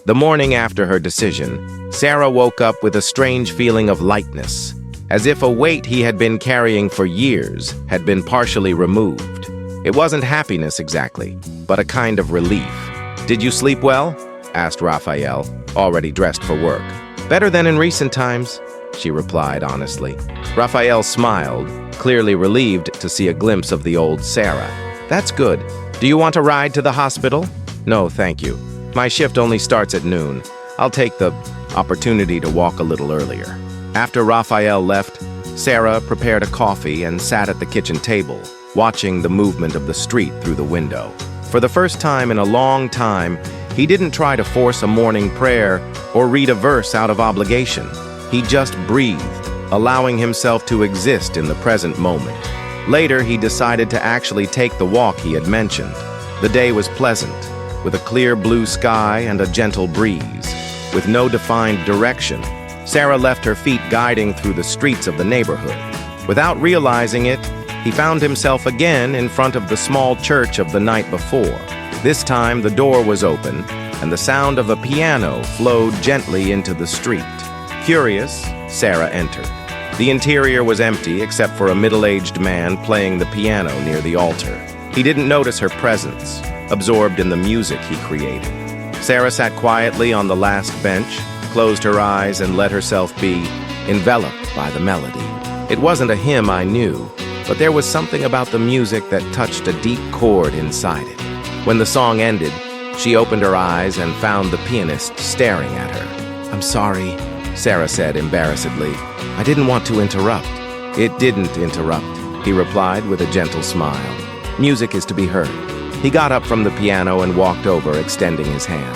The morning after her decision, Sara woke up with a strange feeling of lightness, as if a weight he had been carrying for years had been partially removed. It wasn't happiness exactly, but a kind of relief. "Did you sleep well?" asked Raphael, already dressed for work. "Better than in recent times," she replied honestly. Raphael smiled, clearly relieved to see a glimpse of the old Sara. "That's good. Do you want a ride to the hospital?" "No, thank you. My shift only starts at noon. I'll take the opportunity to walk a little earlier." After Raphael left, Sara prepared a coffee and sat at the kitchen table, watching the movement of the street through the window. For the first time in a long time, he didn't try to force a morning prayer or read a verse out of obligation. He just breathed, allowing himself to exist in the present moment. Later, he decided to actually take the walk he had mentioned. The day was pleasant, with a clear blue sky and a gentle breeze. With no defined direction, Sara left her feet guiding through the streets of the neighborhood. Without realizing it, he found himself again in front of the small church of the night before. This time, the door was open, and the sound of a piano flowed gently into the street. Curious, Sara entered. The interior was empty except for a middle-aged man playing the piano near the altar. He didn't notice her presence, absorbed in the music he created. Sara sat quietly on the last bench, closed her eyes, and let herself be enveloped by the melody. It wasn't a hymn I knew, but there was something about the music that touched a deep chord inside it. When the song ended, she opened her eyes and found the pianist staring at her. "I'm sorry," Sara said embarrassedly. "I didn't want to interrupt." "It didn't interrupt," he replied with a gentle smile. "Music is to be heard." He got up from the piano and walked over, extending his hand.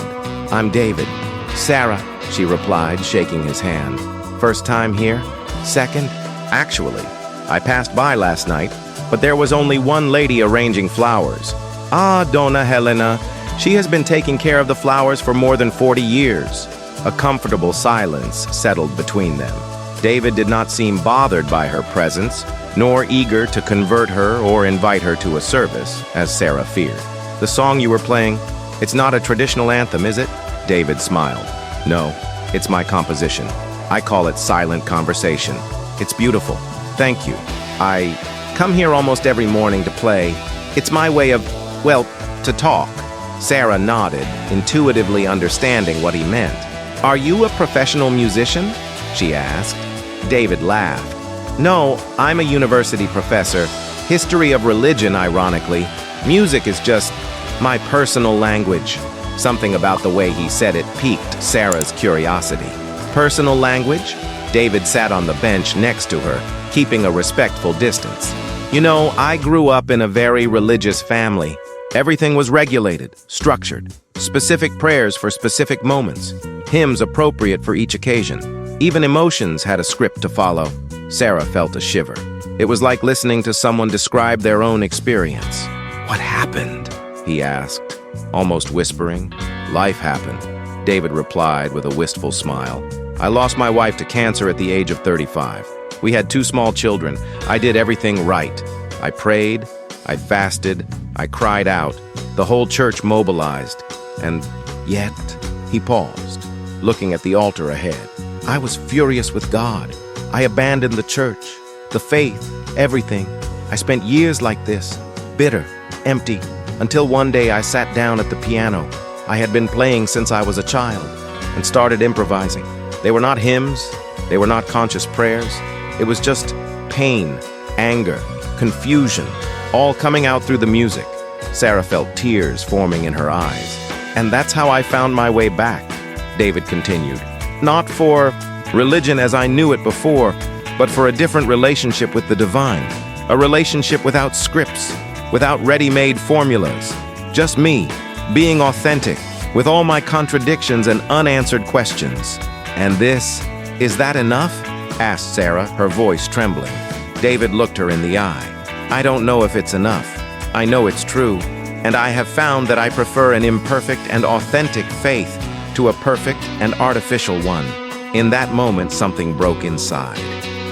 "I'm David." "Sara," she replied, shaking his hand. "First time here?" "Second. Actually, I passed by last night, but there was only one lady arranging flowers." "Ah, Donna Helena. She has been taking care of the flowers for more than 40 years. A comfortable silence settled between them. David did not seem bothered by her presence, nor eager to convert her or invite her to a service, as Sara feared. "The song you were playing, it's not a traditional anthem, is it?" David smiled. "No, it's my composition. I call it Silent Conversation. It's beautiful. Thank you. I come here almost every morning to play. It's my way of, well, to talk." Sara nodded, intuitively understanding what he meant. "Are you a professional musician?" she asked. David laughed. "No, I'm a university professor. History of religion, ironically. Music is just my personal language." Something about the way he said it piqued Sara's curiosity. "Personal language?" David sat on the bench next to her, keeping a respectful distance. "You know, I grew up in a very religious family. Everything was regulated, structured, specific prayers for specific moments, hymns appropriate for each occasion. Even emotions had a script to follow." Sara felt a shiver. It was like listening to someone describe their own experience. "What happened?" he asked, almost whispering. "Life happened," David replied with a wistful smile. "I lost my wife to cancer at the age of 35. We had 2 small children. I did everything right. I prayed, I fasted, I cried out. The whole church mobilized. And yet," he paused, looking at the altar ahead. "I was furious with God. I abandoned the church, the faith, everything. I spent years like this, bitter, empty, until one day I sat down at the piano. I had been playing since I was a child, and started improvising. They were not hymns, they were not conscious prayers. It was just pain, anger, confusion, all coming out through the music." Sara felt tears forming in her eyes. "And that's how I found my way back," David continued. "Not for religion as I knew it before, but for a different relationship with the divine. A relationship without scripts, without ready-made formulas. Just me, being authentic, with all my contradictions and unanswered questions." "And this, is that enough?" asked Sara, her voice trembling. David looked her in the eye. "I don't know if it's enough. I know it's true, and I have found that I prefer an imperfect and authentic faith to a perfect and artificial one." In that moment, something broke inside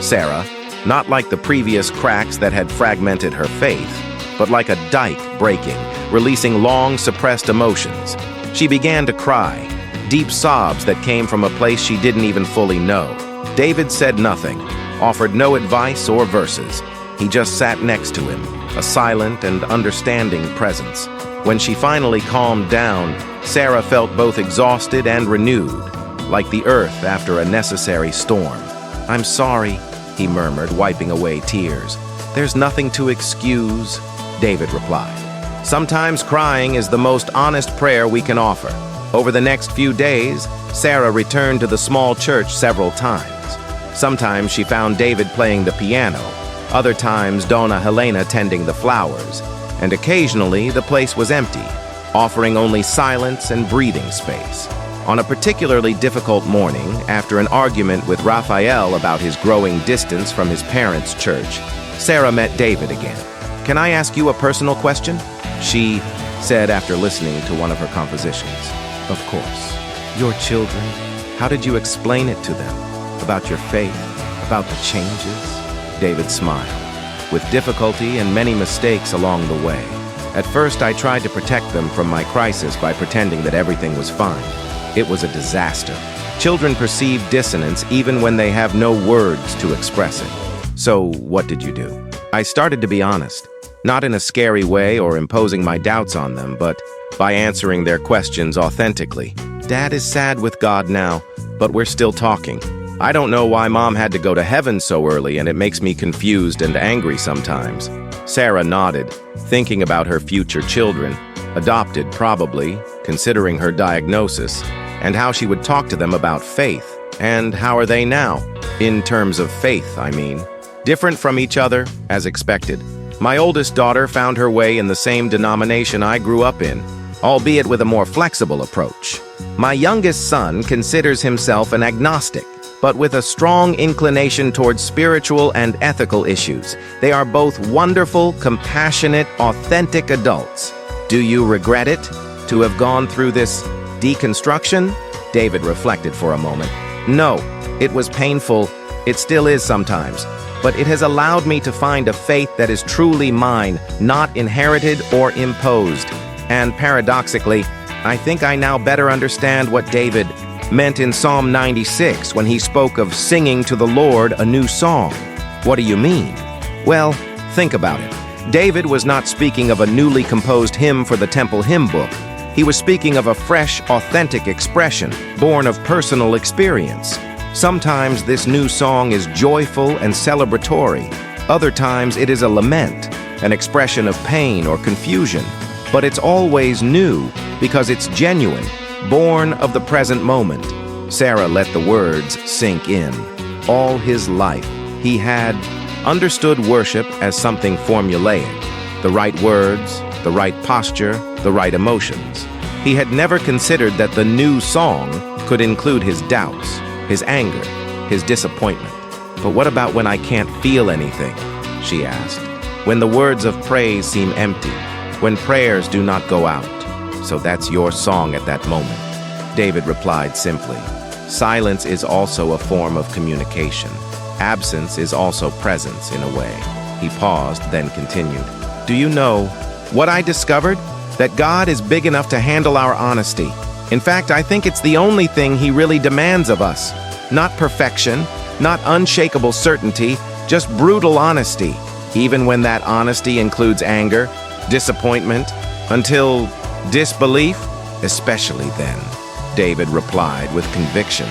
Sara, not like the previous cracks that had fragmented her faith, but like a dike breaking, releasing long suppressed emotions. She began to cry, deep sobs that came from a place she didn't even fully know. David said nothing, offered no advice or verses. He just sat next to him, a silent and understanding presence. When she finally calmed down, Sara felt both exhausted and renewed, like the earth after a necessary storm. "I'm sorry," he murmured, wiping away tears. "There's nothing to excuse," David replied. Sometimes crying is the most honest prayer we can offer. Over the next few days, Sara returned to the small church several times. Sometimes she found David playing the piano, other times Donna Helena tending the flowers, and occasionally the place was empty, offering only silence and breathing space. On a particularly difficult morning, after an argument with Raphael about his growing distance from his parents' church, Sara met David again. "Can I ask you a personal question?" she said after listening to one of her compositions. "Of course. Your children, how did you explain it to them? About your faith, about the changes?" David smiled. "With difficulty and many mistakes along the way. At first, I tried to protect them from my crisis by pretending that everything was fine. It was a disaster. Children perceive dissonance even when they have no words to express it. So, what did you do?" "I started to be honest. Not in a scary way or imposing my doubts on them, but by answering their questions authentically. Dad is sad with God now, but we're still talking. I don't know why Mom had to go to heaven so early, and it makes me confused and angry sometimes." Sara nodded, thinking about her future children, adopted probably, considering her diagnosis, and how she would talk to them about faith. And how are they now? In terms of faith, I mean. Different from each other, as expected. My oldest daughter found her way in the same denomination I grew up in, albeit with a more flexible approach. My youngest son considers himself an agnostic, but with a strong inclination towards spiritual and ethical issues. They are both wonderful, compassionate, authentic adults. Do you regret it, to have gone through this deconstruction? David reflected for a moment. No, it was painful. It still is sometimes. But it has allowed me to find a faith that is truly mine, not inherited or imposed. And paradoxically, I think I now better understand what David meant in Psalm 96 when he spoke of singing to the Lord a new song. What do you mean? Well, think about it. David was not speaking of a newly composed hymn for the temple hymn book. He was speaking of a fresh, authentic expression, born of personal experience. Sometimes this new song is joyful and celebratory. Other times it is a lament, an expression of pain or confusion. But it's always new because it's genuine, born of the present moment. Sara let the words sink in. All his life, he had understood worship as something formulaic. The right words, the right posture, the right emotions. He had never considered that the new song could include his doubts, his anger, his disappointment. "But what about when I can't feel anything?" she asked. "When the words of praise seem empty, when prayers do not go out. So that's your song at that moment." David replied simply, "Silence is also a form of communication. Absence is also presence in a way." He paused, then continued. "Do you know what I discovered? That God is big enough to handle our honesty. In fact, I think it's the only thing he really demands of us. Not perfection, not unshakable certainty, just brutal honesty, even when that honesty includes anger, disappointment, until disbelief, especially then." David replied with conviction.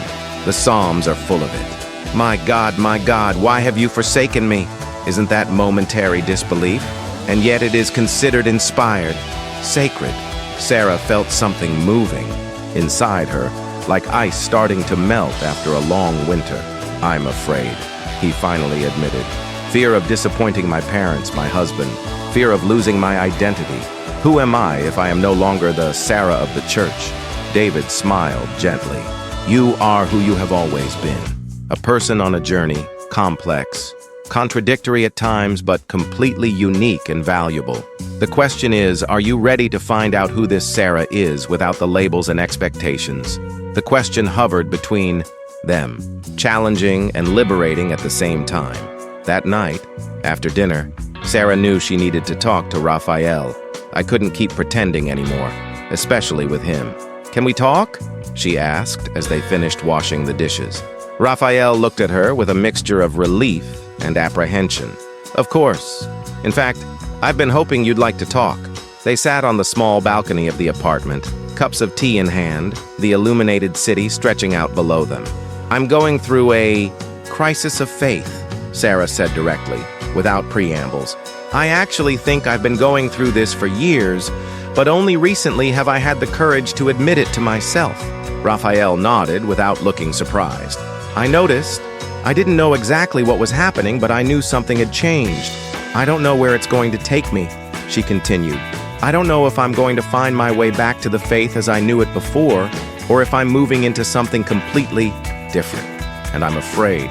"The Psalms are full of it. My God, why have you forsaken me?" Isn't that momentary disbelief? And yet it is considered inspired, sacred. Sara felt something moving inside her, like ice starting to melt after a long winter. "I'm afraid," he finally admitted. "Fear of disappointing my parents, my husband. Fear of losing my identity. Who am I if I am no longer the Sara of the church?" David smiled gently. "You are who you have always been. A person on a journey, complex, contradictory at times, but completely unique and valuable. The question is, are you ready to find out who this Sara is without the labels and expectations?" The question hovered between them, challenging and liberating at the same time. That night, after dinner, Sara knew she needed to talk to Raphael. "I couldn't keep pretending anymore, especially with him. Can we talk? She asked as they finished washing the dishes. Raphael looked at her with a mixture of relief and apprehension. Of course. In fact, I've been hoping you'd like to talk. They sat on the small balcony of the apartment, cups of tea in hand, the illuminated city stretching out below them. I'm going through a crisis of faith, Sara said directly, without preambles. I actually think I've been going through this for years, but only recently have I had the courage to admit it to myself. Raphael nodded without looking surprised. I noticed. I didn't know exactly what was happening, but I knew something had changed. I don't know where it's going to take me, she continued. I don't know if I'm going to find my way back to the faith as I knew it before, or if I'm moving into something completely different. And I'm afraid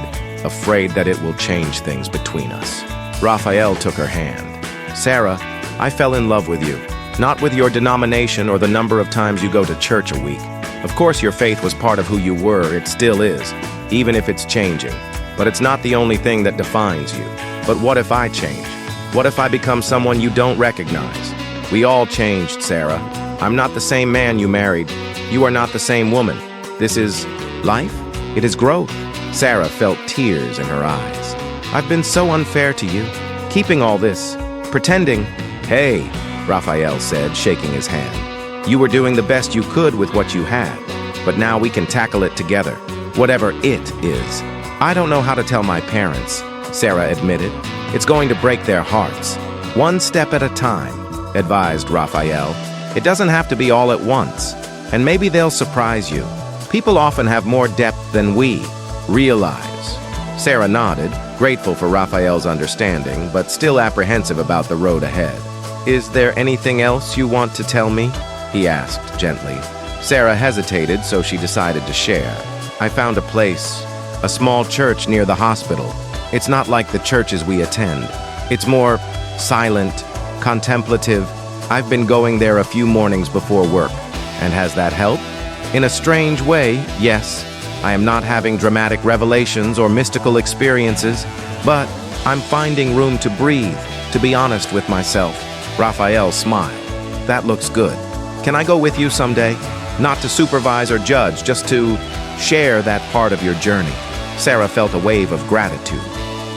that it will change things between us. Raphael took her hand. Sara, I fell in love with you. Not with your denomination or the number of times you go to church a week. Of course, your faith was part of who you were. It still is, even if it's changing. But it's not the only thing that defines you. But what if I change? What if I become someone you don't recognize? We all changed, Sara. I'm not the same man you married. You are not the same woman. This is life. It is growth. Sara felt tears in her eyes. I've been so unfair to you. Keeping all this. Pretending. Hey, Raphael said, shaking his hand. You were doing the best you could with what you had. But now we can tackle it together. Whatever it is. I don't know how to tell my parents, Sara admitted. It's going to break their hearts. One step at a time, advised Raphael. It doesn't have to be all at once. And maybe they'll surprise you. People often have more depth than we realize. Sara nodded, grateful for Raphael's understanding, but still apprehensive about the road ahead. Is there anything else you want to tell me? He asked gently. Sara hesitated, so she decided to share. I found a place, a small church near the hospital. It's not like the churches we attend. It's more silent, contemplative. I've been going there a few mornings before work. And has that helped? In a strange way, yes. I am not having dramatic revelations or mystical experiences, but I'm finding room to breathe, to be honest with myself. Raphael smiled. That looks good. Can I go with you someday? Not to supervise or judge, just to share that part of your journey. Sara felt a wave of gratitude.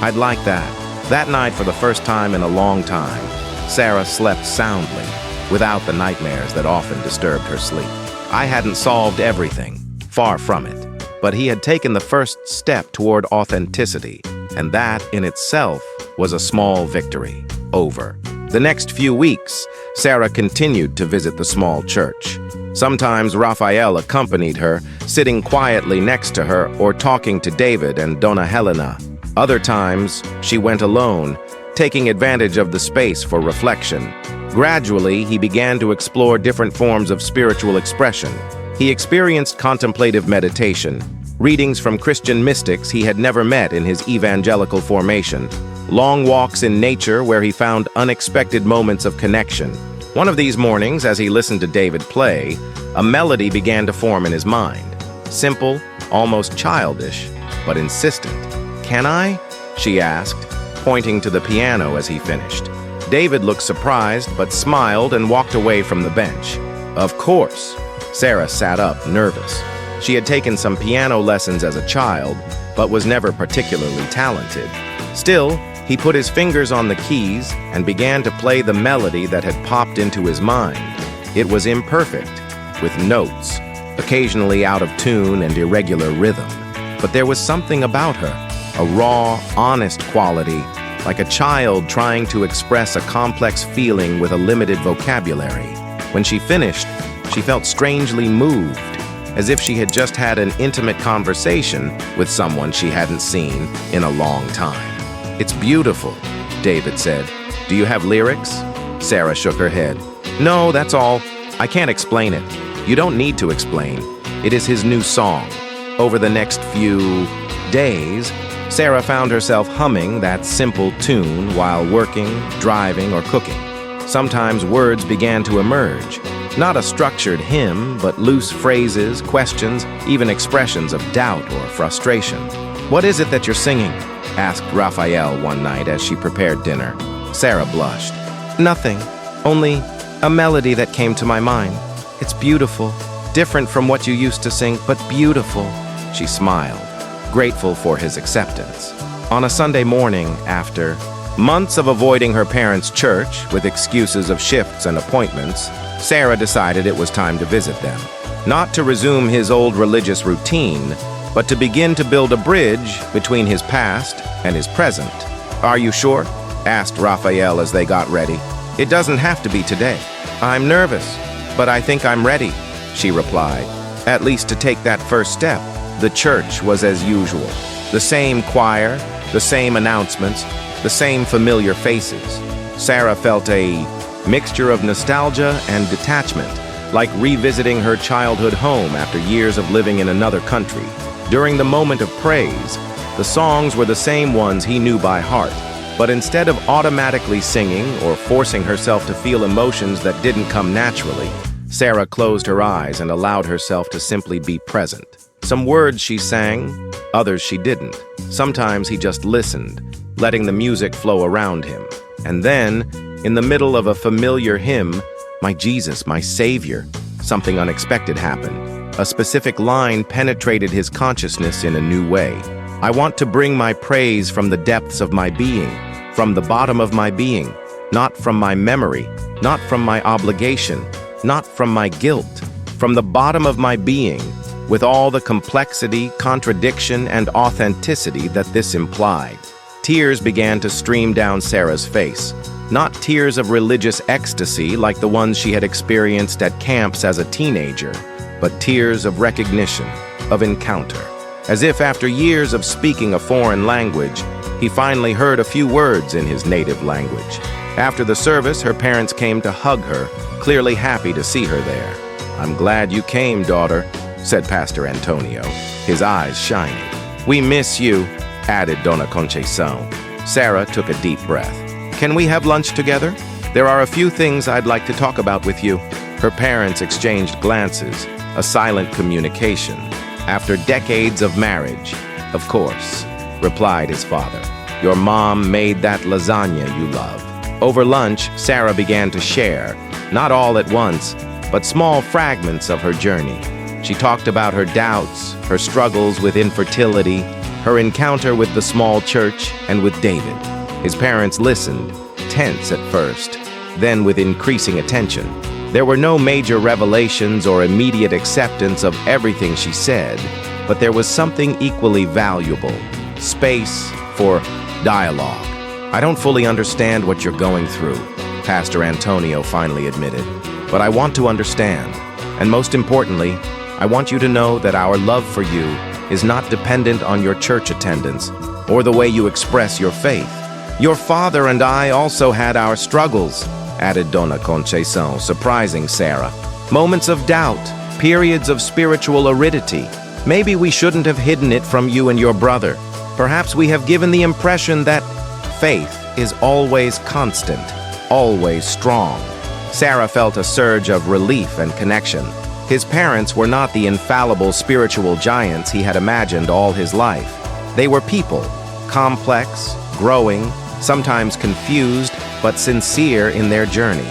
I'd like that. That night, for the first time in a long time, Sara slept soundly, without the nightmares that often disturbed her sleep. I hadn't solved everything, far from it. But he had taken the first step toward authenticity, and that in itself was a small victory. Over. The next few weeks, Sara continued to visit the small church. Sometimes Raphael accompanied her, sitting quietly next to her or talking to David and Donna Helena. Other times, she went alone, taking advantage of the space for reflection. Gradually, he began to explore different forms of spiritual expression. He experienced contemplative meditation, readings from Christian mystics he had never met in his evangelical formation, long walks in nature where he found unexpected moments of connection. One of these mornings, as he listened to David play, a melody began to form in his mind. Simple, almost childish, but insistent. "Can I?" she asked, pointing to the piano as he finished. David looked surprised, but smiled and walked away from the bench. Of course. Sara sat up, nervous. She had taken some piano lessons as a child, but was never particularly talented. Still, he put his fingers on the keys and began to play the melody that had popped into his mind. It was imperfect, with notes, occasionally out of tune and irregular rhythm. But there was something about her, a raw, honest quality, like a child trying to express a complex feeling with a limited vocabulary. When she finished, she felt strangely moved, as if she had just had an intimate conversation with someone she hadn't seen in a long time. "It's beautiful," David said. "Do you have lyrics?" Sara shook her head. "No, that's all. I can't explain it." "You don't need to explain. It is his new song." Over the next few days, Sara found herself humming that simple tune while working, driving, or cooking. Sometimes words began to emerge. Not a structured hymn, but loose phrases, questions, even expressions of doubt or frustration. "What is it that you're singing?" asked Raphael one night as she prepared dinner. Sara blushed. "Nothing, only a melody that came to my mind. It's beautiful." Different from what you used to sing, but beautiful." She smiled, grateful for his acceptance. On a Sunday morning, after months of avoiding her parents' church with excuses of shifts and appointments, Sara decided it was time to visit them. Not to resume his old religious routine, but to begin to build a bridge between his past and his present. "Are you sure?" asked Raphael as they got ready. "It doesn't have to be today." "I'm nervous, but I think I'm ready," she replied. "At least to take that first step." The church was as usual. The same choir, the same announcements, the same familiar faces. Sara felt a mixture of nostalgia and detachment, like revisiting her childhood home after years of living in another country. During the moment of praise, the songs were the same ones he knew by heart, but instead of automatically singing or forcing herself to feel emotions that didn't come naturally, Sara closed her eyes and allowed herself to simply be present. Some words she sang, others she didn't. Sometimes he just listened, letting the music flow around him. And then, in the middle of a familiar hymn, "My Jesus, my Savior," something unexpected happened. A specific line penetrated his consciousness in a new way. "I want to bring my praise from the depths of my being, from the bottom of my being, not from my memory, not from my obligation, not from my guilt, from the bottom of my being," with all the complexity, contradiction, and authenticity that this implied. Tears began to stream down Sara's face. Not tears of religious ecstasy like the ones she had experienced at camps as a teenager, but tears of recognition, of encounter. As if after years of speaking a foreign language, he finally heard a few words in his native language. After the service, her parents came to hug her, clearly happy to see her there. "I'm glad you came, daughter," said Pastor Antonio, his eyes shining. "We miss you," added Dona Conceção. Sara took a deep breath. "Can we have lunch together? There are a few things I'd like to talk about with you." Her parents exchanged glances, a silent communication. "After decades of marriage, of course," replied his father. "Your mom made that lasagna you love." Over lunch, Sara began to share, not all at once, but small fragments of her journey. She talked about her doubts, her struggles with infertility, her encounter with the small church, and with David. His parents listened, tense at first, then with increasing attention. There were no major revelations or immediate acceptance of everything she said, but there was something equally valuable: space for dialogue. "I don't fully understand what you're going through," Pastor Antonio finally admitted, "but I want to understand. And most importantly, I want you to know that our love for you is not dependent on your church attendance or the way you express your faith. Your father and I also had our struggles," added Dona Conceção, surprising Sara. "Moments of doubt, periods of spiritual aridity. Maybe we shouldn't have hidden it from you and your brother. Perhaps we have given the impression that faith is always constant, always strong." Sara felt a surge of relief and connection. His parents were not the infallible spiritual giants he had imagined all his life. They were people, complex, growing, sometimes confused, but sincere in their journey.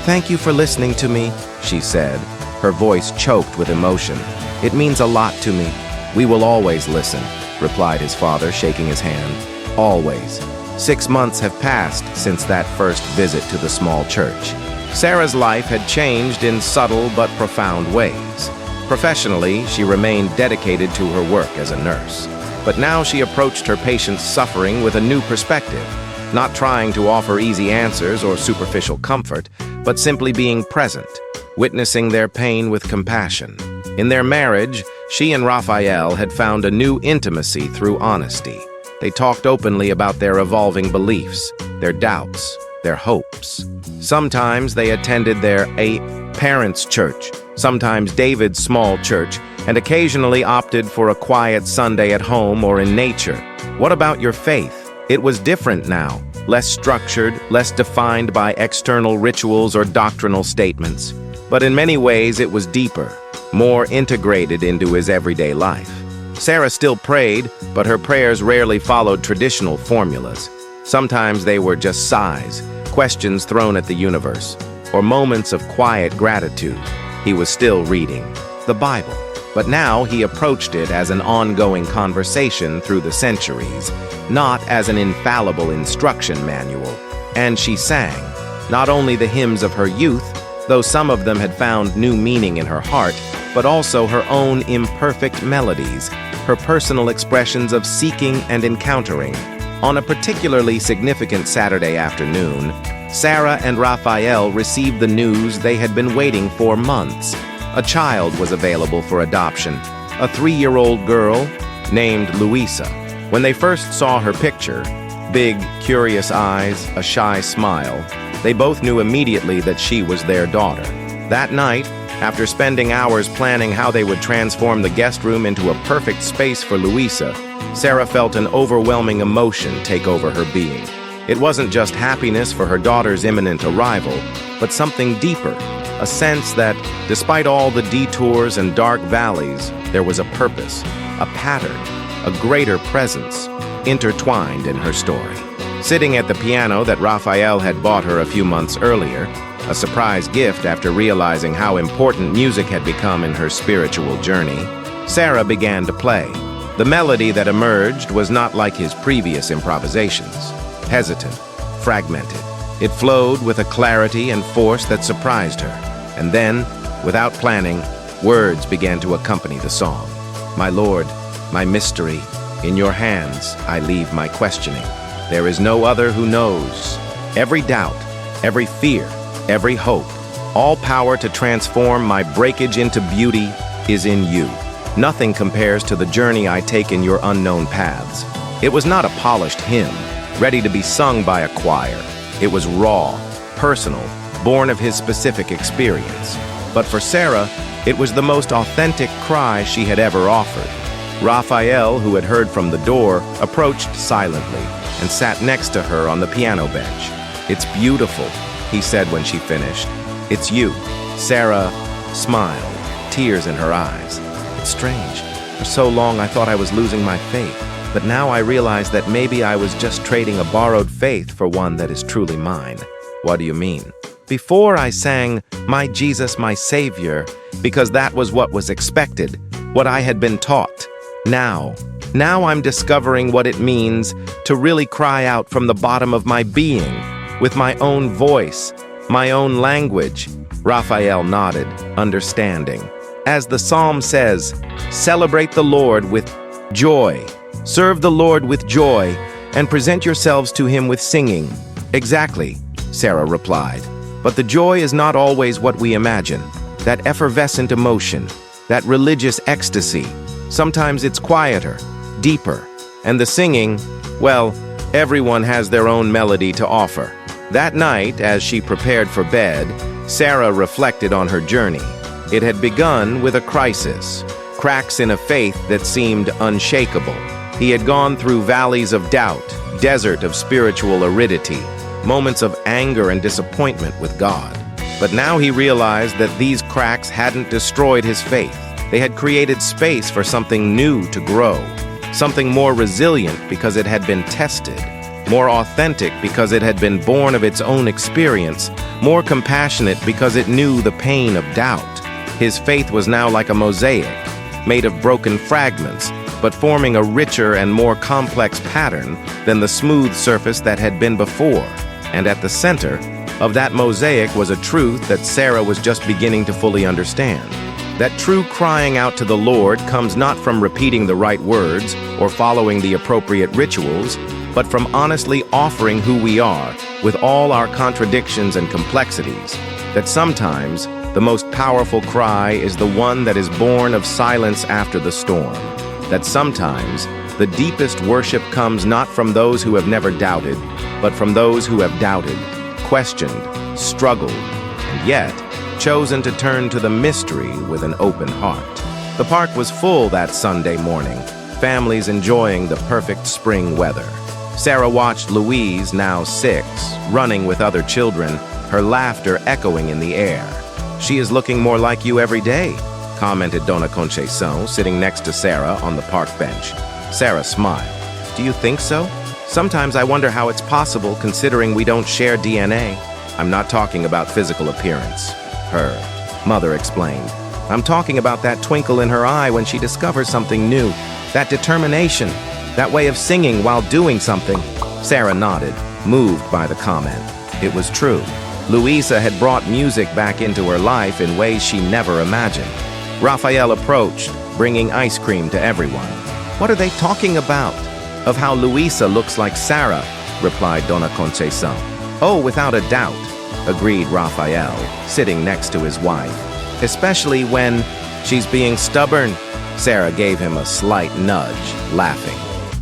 "Thank you for listening to me," she said, her voice choked with emotion. "It means a lot to me." "We will always listen," replied his father, shaking his hand. "Always." 6 months have passed since that first visit to the small church. Sara's life had changed in subtle but profound ways. Professionally, she remained dedicated to her work as a nurse. But now she approached her patients' suffering with a new perspective, not trying to offer easy answers or superficial comfort, but simply being present, witnessing their pain with compassion. In their marriage, she and Raphael had found a new intimacy through honesty. They talked openly about their evolving beliefs, their doubts, their hopes. Sometimes they attended their parents' church, sometimes David's small church, and occasionally opted for a quiet Sunday at home or in nature. What about your faith? It was different now, less structured, less defined by external rituals or doctrinal statements. But in many ways it was deeper, more integrated into his everyday life. Sara still prayed, but her prayers rarely followed traditional formulas. Sometimes they were just sighs, questions thrown at the universe, or moments of quiet gratitude. He was still reading, the Bible. But now he approached it as an ongoing conversation through the centuries, not as an infallible instruction manual. And she sang, not only the hymns of her youth, though some of them had found new meaning in her heart, but also her own imperfect melodies, her personal expressions of seeking and encountering. On a particularly significant Saturday afternoon, Sara and Raphael received the news they had been waiting for months. A child was available for adoption, a 3-year-old girl named Luisa. When they first saw her picture, big, curious eyes, a shy smile, they both knew immediately that she was their daughter. That night, after spending hours planning how they would transform the guest room into a perfect space for Luisa, Sara felt an overwhelming emotion take over her being. It wasn't just happiness for her daughter's imminent arrival, but something deeper, a sense that, despite all the detours and dark valleys, there was a purpose, a pattern, a greater presence, intertwined in her story. Sitting at the piano that Raphael had bought her a few months earlier, a surprise gift after realizing how important music had become in her spiritual journey, Sara began to play. The melody that emerged was not like his previous improvisations. Hesitant, fragmented. It flowed with a clarity and force that surprised her. And then, without planning, words began to accompany the song. My Lord, my mystery, in your hands I leave my questioning. There is no other who knows. Every doubt, every fear, every hope, all power to transform my breakage into beauty is in you. Nothing compares to the journey I take in your unknown paths. It was not a polished hymn, ready to be sung by a choir. It was raw, personal, born of his specific experience. But for Sara, it was the most authentic cry she had ever offered. Raphael, who had heard from the door, approached silently and sat next to her on the piano bench. It's beautiful, he said when she finished. It's you. Sara smiled, tears in her eyes. It's strange. For so long I thought I was losing my faith, but now I realize that maybe I was just trading a borrowed faith for one that is truly mine. What do you mean? Before I sang, My Jesus, my Savior, because that was what was expected, what I had been taught. Now I'm discovering what it means to really cry out from the bottom of my being, with my own voice, my own language. Raphael nodded, understanding. As the psalm says, celebrate the Lord with joy. Serve the Lord with joy, and present yourselves to him with singing. Exactly, Sara replied. But the joy is not always what we imagine. That effervescent emotion, that religious ecstasy. Sometimes it's quieter, deeper. And the singing, well, everyone has their own melody to offer. That night, as she prepared for bed, Sara reflected on her journey. It had begun with a crisis, cracks in a faith that seemed unshakable. He had gone through valleys of doubt, desert of spiritual aridity, moments of anger and disappointment with God. But now he realized that these cracks hadn't destroyed his faith. They had created space for something new to grow, something more resilient because it had been tested, more authentic because it had been born of its own experience, more compassionate because it knew the pain of doubt. His faith was now like a mosaic, made of broken fragments, but forming a richer and more complex pattern than the smooth surface that had been before. And at the center of that mosaic was a truth that Sara was just beginning to fully understand. That true crying out to the Lord comes not from repeating the right words or following the appropriate rituals, but from honestly offering who we are with all our contradictions and complexities. That sometimes the most powerful cry is the one that is born of silence after the storm. That sometimes the deepest worship comes not from those who have never doubted, but from those who have doubted, questioned, struggled, and yet chosen to turn to the mystery with an open heart. The park was full that Sunday morning, families enjoying the perfect spring weather. Sara watched Louise, now 6, running with other children, her laughter echoing in the air. She is looking more like you every day, commented Dona Concepcion, sitting next to Sara on the park bench. Sara smiled. Do you think so? Sometimes I wonder how it's possible considering we don't share DNA. I'm not talking about physical appearance. Her mother explained. I'm talking about that twinkle in her eye when she discovers something new, that determination, that way of singing while doing something. Sara nodded, moved by the comment. It was true. Louisa had brought music back into her life in ways she never imagined. Raphael approached, bringing ice cream to everyone. "What are they talking about?" "Of how Louisa looks like Sara," replied Dona Conceção. "Oh, without a doubt," agreed Raphael, sitting next to his wife. "Especially when she's being stubborn." Sara gave him a slight nudge, laughing.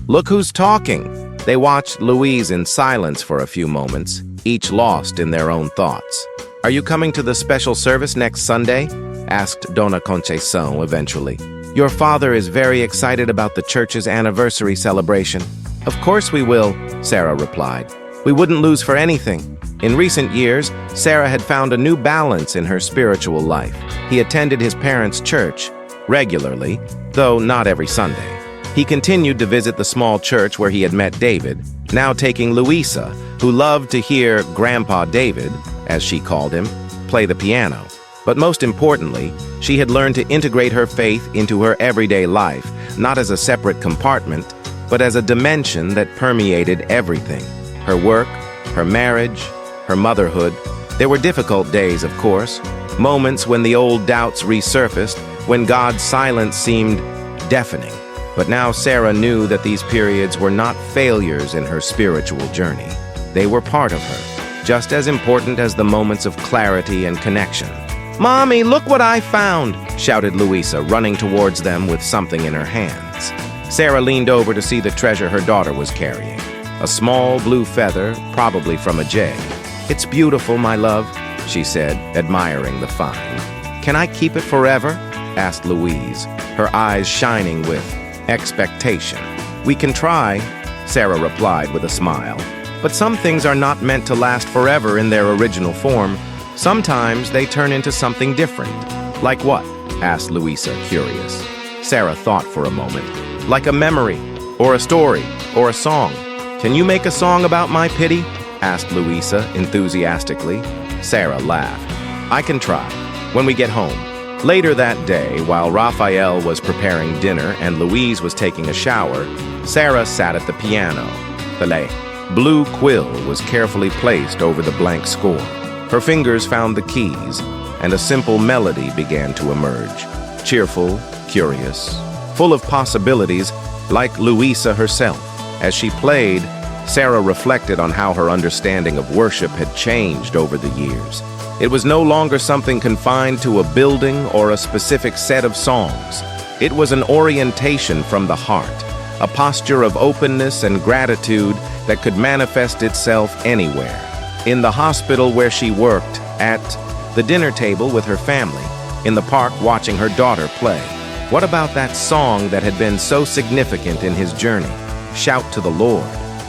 "Look who's talking." They watched Louise in silence for a few moments, each lost in their own thoughts. "Are you coming to the special service next Sunday?" asked Dona Conceção eventually. "Your father is very excited about the church's anniversary celebration." "Of course we will," Sara replied. "We wouldn't lose for anything." In recent years, Sara had found a new balance in her spiritual life. He attended his parents' church regularly, though not every Sunday. He continued to visit the small church where he had met David, now taking Louisa, who loved to hear Grandpa David, as she called him, play the piano. But most importantly, she had learned to integrate her faith into her everyday life, not as a separate compartment, but as a dimension that permeated everything. Her work, her marriage, her motherhood. There were difficult days, of course, moments when the old doubts resurfaced, when God's silence seemed deafening. But now Sara knew that these periods were not failures in her spiritual journey. They were part of her, just as important as the moments of clarity and connection. "Mommy, look what I found!" shouted Louisa, running towards them with something in her hands. Sara leaned over to see the treasure her daughter was carrying. A small blue feather, probably from a jay. "It's beautiful, my love," she said, admiring the find. "Can I keep it forever?" asked Louise, her eyes shining with expectation. "We can try," Sara replied with a smile. "But some things are not meant to last forever in their original form. Sometimes they turn into something different." "Like what?" asked Louisa, curious. Sara thought for a moment. "Like a memory, or a story, or a song." "Can you make a song about my pity?" asked Louisa enthusiastically. Sara laughed. "I can try, when we get home." Later that day, while Raphael was preparing dinner and Louise was taking a shower, Sara sat at the piano. The blue quill was carefully placed over the blank score. Her fingers found the keys, and a simple melody began to emerge. Cheerful, curious, full of possibilities, like Louisa herself. As she played, Sara reflected on how her understanding of worship had changed over the years. It was no longer something confined to a building or a specific set of songs. It was an orientation from the heart, a posture of openness and gratitude that could manifest itself anywhere. In the hospital where she worked, at the dinner table with her family, in the park watching her daughter play. What about that song that had been so significant in his journey? "Shout to the Lord."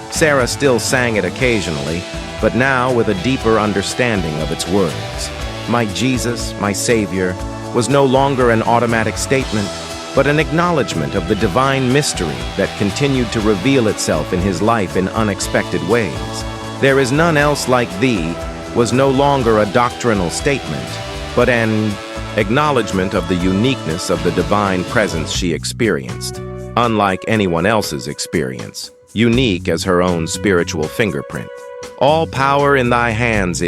Sara still sang it occasionally, but now with a deeper understanding of its words. "My Jesus, my Savior," was no longer an automatic statement, but an acknowledgement of the divine mystery that continued to reveal itself in his life in unexpected ways. "There is none else like thee" was no longer a doctrinal statement, but an acknowledgement of the uniqueness of the divine presence she experienced, unlike anyone else's experience, unique as her own spiritual fingerprint. "All power in thy hands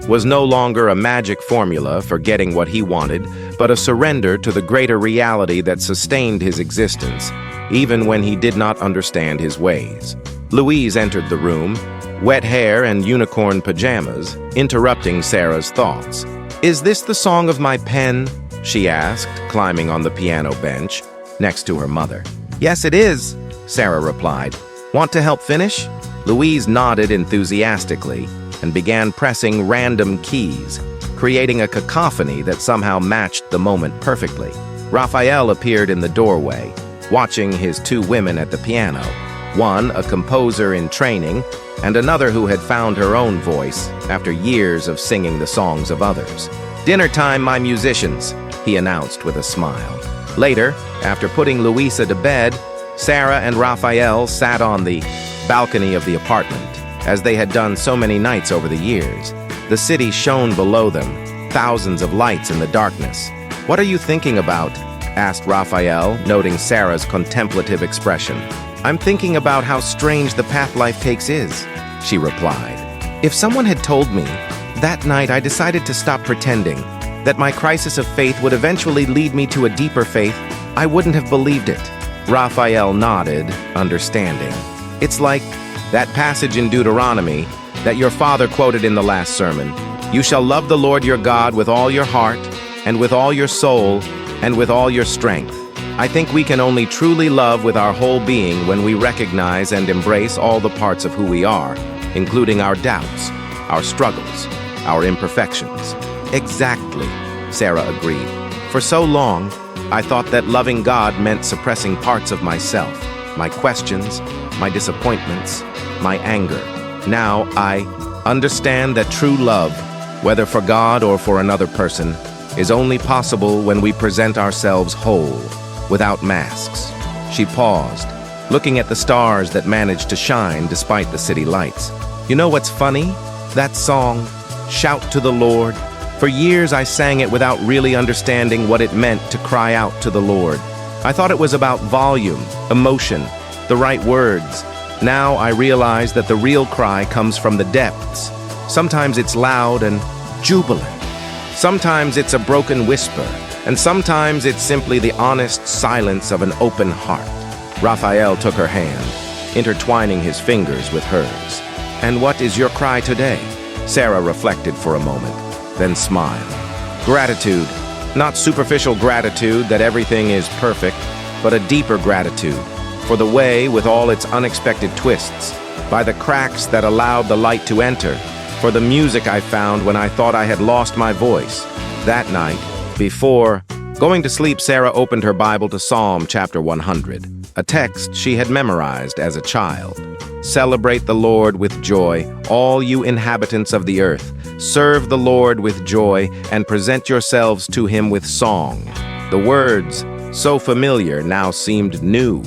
was no longer a magic formula for getting what he wanted, but a surrender to the greater reality that sustained his existence, even when he did not understand his ways. Louise entered the room, wet hair and unicorn pajamas, interrupting Sara's thoughts. "Is this the song of my pen?" she asked, climbing on the piano bench next to her mother. "Yes, it is," Sara replied. "Want to help finish?" Louise nodded enthusiastically and began pressing random keys, creating a cacophony that somehow matched the moment perfectly. Raphael appeared in the doorway, watching his two women at the piano, one a composer in training and another who had found her own voice after years of singing the songs of others. "Dinner time, my musicians," he announced with a smile. Later, after putting Louisa to bed, Sara and Raphael sat on the balcony of the apartment, as they had done so many nights over the years. The city shone below them, thousands of lights in the darkness. "What are you thinking about?" asked Raphael, noting Sarah's contemplative expression. "I'm thinking about how strange the path life takes is," she replied. "If someone had told me, that night I decided to stop pretending, that my crisis of faith would eventually lead me to a deeper faith, I wouldn't have believed it." Raphael nodded, understanding. "It's like that passage in Deuteronomy that your father quoted in the last sermon. You shall love the Lord your God with all your heart, and with all your soul, and with all your strength. I think we can only truly love with our whole being when we recognize and embrace all the parts of who we are, including our doubts, our struggles, our imperfections." "Exactly," Sarah agreed. "For so long, I thought that loving God meant suppressing parts of myself, my questions, my disappointments, my anger. Now I understand that true love, whether for God or for another person, is only possible when we present ourselves whole, without masks." She paused, looking at the stars that managed to shine despite the city lights. "You know what's funny? That song, Shout to the Lord. For years I sang it without really understanding what it meant to cry out to the Lord. I thought it was about volume, emotion, the right words. Now I realize that the real cry comes from the depths. Sometimes it's loud and jubilant. Sometimes it's a broken whisper, and sometimes it's simply the honest silence of an open heart." Raphael took her hand, intertwining his fingers with hers. "And what is your cry today?" Sara reflected for a moment, then smiled. "Gratitude. Not superficial gratitude that everything is perfect, but a deeper gratitude for the way with all its unexpected twists, by the cracks that allowed the light to enter, for the music I found when I thought I had lost my voice." That night, before going to sleep, Sara opened her Bible to Psalm chapter 100, a text she had memorized as a child. "Celebrate the Lord with joy, all you inhabitants of the earth. Serve the Lord with joy and present yourselves to him with song." The words, so familiar, now seemed new,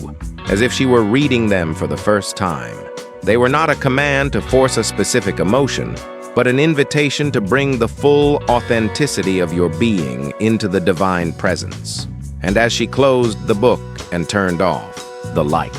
as if she were reading them for the first time. They were not a command to force a specific emotion, but an invitation to bring the full authenticity of your being into the divine presence. And as she closed the book and turned off the light,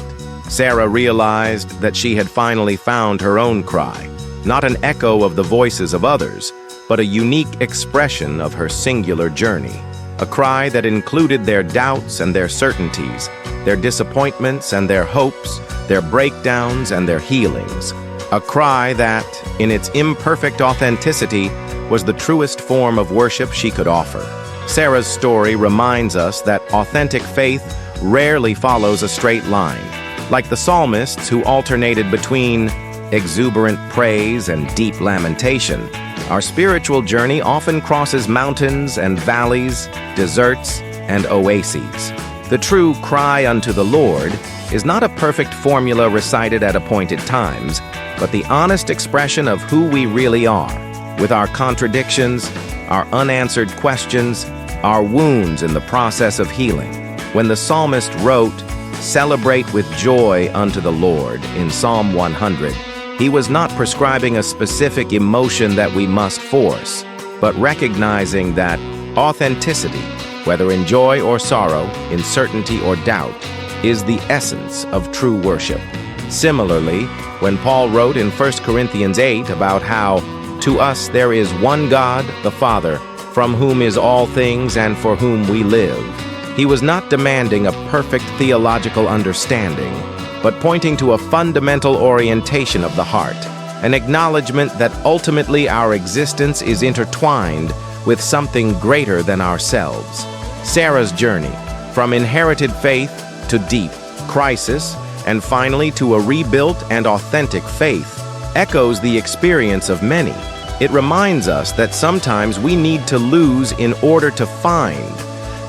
Sara realized that she had finally found her own cry, not an echo of the voices of others, but a unique expression of her singular journey. A cry that included their doubts and their certainties, their disappointments and their hopes, their breakdowns and their healings. A cry that, in its imperfect authenticity, was the truest form of worship she could offer. Sara's story reminds us that authentic faith rarely follows a straight line. Like the psalmists who alternated between exuberant praise and deep lamentation, our spiritual journey often crosses mountains and valleys, deserts and oases. The true cry unto the Lord is not a perfect formula recited at appointed times, but the honest expression of who we really are, with our contradictions, our unanswered questions, our wounds in the process of healing. When the psalmist wrote, "Celebrate with joy unto the Lord" in Psalm 100, he was not prescribing a specific emotion that we must force, but recognizing that authenticity, whether in joy or sorrow, in certainty or doubt, is the essence of true worship. Similarly, when Paul wrote in 1 Corinthians 8 about how, "To us there is one God, the Father, from whom is all things and for whom we live," he was not demanding a perfect theological understanding, but pointing to a fundamental orientation of the heart, an acknowledgement that ultimately our existence is intertwined with something greater than ourselves. Sara's journey, from inherited faith to deep crisis, and finally to a rebuilt and authentic faith, echoes the experience of many. It reminds us that sometimes we need to lose in order to find,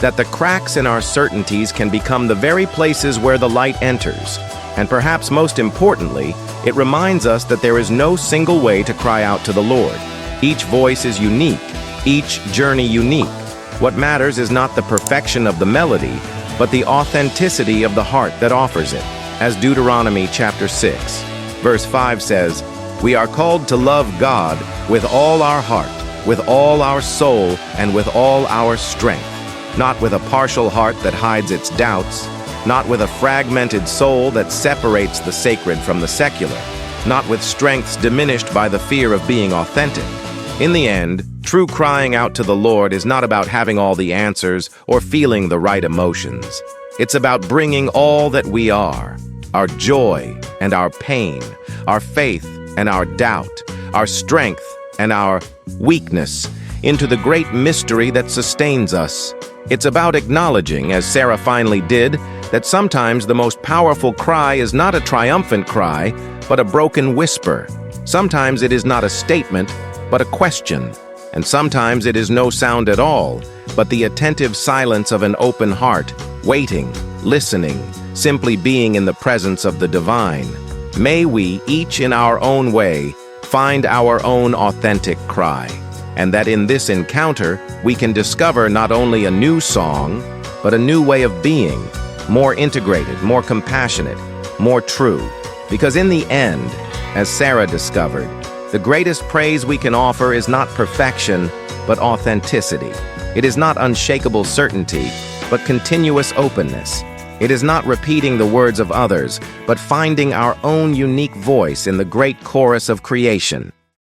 that the cracks in our certainties can become the very places where the light enters. And perhaps most importantly, it reminds us that there is no single way to cry out to the Lord. Each voice is unique, each journey unique. What matters is not the perfection of the melody, but the authenticity of the heart that offers it. As Deuteronomy chapter 6, verse 5 says, "We are called to love God with all our heart, with all our soul, and with all our strength." not with a partial heart that hides its doubts, not with a fragmented soul that separates the sacred from the secular, not with strengths diminished by the fear of being authentic. In the end, true crying out to the Lord is not about having all the answers or feeling the right emotions. It's about bringing all that we are, our joy and our pain, our faith and our doubt, our strength and our weakness, into the great mystery that sustains us. It's about acknowledging, as Sara finally did, that sometimes the most powerful cry is not a triumphant cry, but a broken whisper. Sometimes it is not a statement, but a question. And sometimes it is no sound at all, but the attentive silence of an open heart, waiting, listening, simply being in the presence of the divine. May we, each in our own way, find our own authentic cry, and that in this encounter we can discover not only a new song, but a new way of being, more integrated, more compassionate, more true. Because in the end, as Sara discovered, the greatest praise we can offer is not perfection, but authenticity. It is not unshakable certainty, but continuous openness. It is not repeating the words of others, but finding our own unique voice in the great chorus of creation.